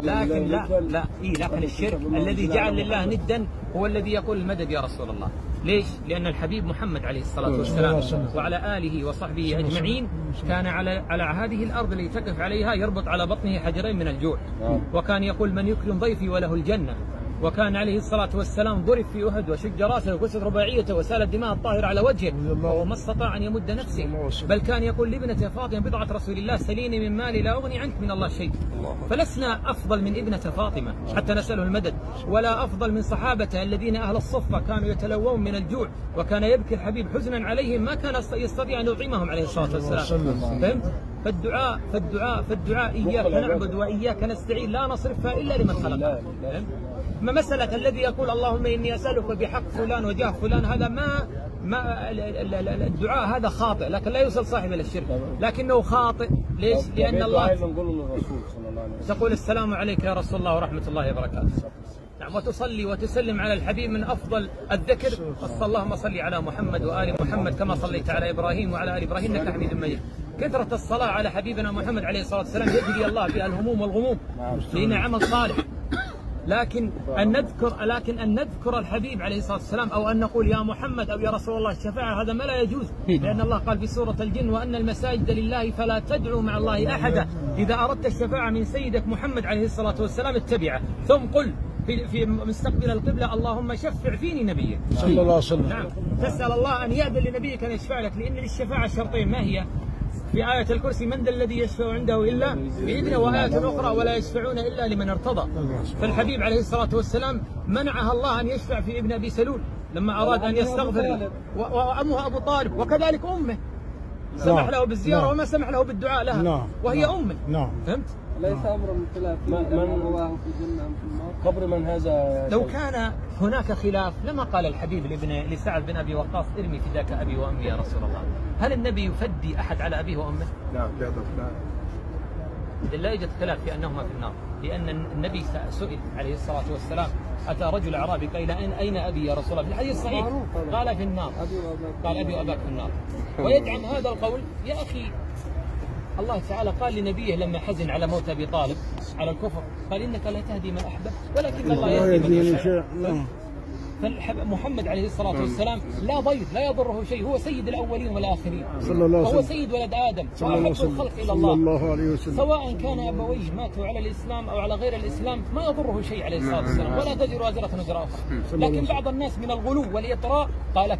لكن لكن الشرك الذي جعل لله ندا هو الذي يقول المدد يا رسول الله. ليش؟ لأن الحبيب محمد عليه الصلاة والسلام وعلى آله وصحبه أجمعين كان على هذه الأرض التي تقف عليها يربط على بطنه حجرين من الجوع، وكان يقول من يكرم ضيفي وله الجنة. وكان عليه الصلاة والسلام ضرب في أحد وشج راسه وكسر رباعيته وسالت دماء الطاهرة على وجهه وهو ما استطاع أن يمد نفسه، بل كان يقول لابنة فاطمة بضعة رسول الله سليني من مالي لا أغني عنك من الله شيء. فلسنا أفضل من ابنة فاطمة حتى نسأله المدد، ولا أفضل من صحابته الذين أهل الصفة كانوا يتلوون من الجوع وكان يبكي الحبيب حزنا عليهم ما كان يستطيع أن يطعمهم عليه الصلاة والسلام. فهمت؟ فالدعاء إياك نعبد وإياك نستعين لا نصرفها إلا لمن خلقها. ما مسألة الذي يقول اللهم إني أسألك بحق فلان وجاه فلان، هذا ما الدعاء هذا خاطئ، لكن لا يوصل صاحب إلى الشرك، لكنه خاطئ. ليش؟ لأن الله تقول السلام عليك يا رسول الله ورحمة الله وبركاته، نعم، وتصلي وتسلم على الحبيب من أفضل الذكر اللهم صل على محمد وآل محمد كما صليت على إبراهيم وعلى آل إبراهيم إنك حميد مجيد. كثرة الصلاة على حبيبنا محمد عليه الصلاة والسلام يجري الله بها الهموم والغموم لأنه عمل صالح. لكن أن نذكر الحبيب عليه الصلاة والسلام أو أن نقول يا محمد أو يا رسول الله الشفاعة هذا ما لا يجوز، لأن الله قال في سورة الجن وأن المساجد لله فلا تدعوا مع الله أحدا. إذا أردت الشفاعة من سيدك محمد عليه الصلاة والسلام اتبعه، ثم قل في مستقبل القبلة اللهم شفع فيني نبيك صلى الله عليه وسلم. نعم، تسأل الله أن يأذن لنبيك أن يشفع لك، لأن للشفاعة شرطين، ما هي؟ في آية الكرسي من ذا الذي يشفع عنده إلا بإذنه، وآية أخرى ولا يشفعون إلا لمن ارتضى. فالحبيب عليه الصلاة والسلام منعها الله أن يشفع في ابن أبي سلول لما أراد أن يستغفر، وأمه أبو طالب، وكذلك أمه سمح له بالزيارة وما سمح له بالدعاء لها وهي أمه. فهمت؟ ليس أمر من خلاف من رواه في الجنة أم في النار. قبر من هذا؟ لو كان هناك خلاف لما قال الحبيب لسعد بن أبي وقاص ارمي فداك أبي وأمي يا رسول الله. هل النبي يفدي أحد على أبيه وأمه؟ نعم. إذا لا يوجد خلاف في أنهما في النار، لأن النبي سئل عليه الصلاة والسلام أتى رجل أعرابي قال أين أبي يا رسول الله؟ في الحديث الصحيح قال في النار، قال أبي وأباك في النار. ويدعم هذا القول يا أخي الله تعالى قال لنبيه لما حزن على موت أبي طالب على الكفر قال إنك لا تهدي من أحببت ولكن الله يهدي من يشاء. فمحمد عليه الصلاة والسلام لا ضيف لا يضره شيء، هو سيد الأولين والآخرين، هو سيد ولد آدم وأحب الخلق إلى الله، سواء كان أبويه ماتوا على الإسلام أو على غير الإسلام ما يضره شيء عليه الصلاة والسلام، ولا تزر وازرة وزر أخرى. لكن بعض الناس من الغلو والإطراء قال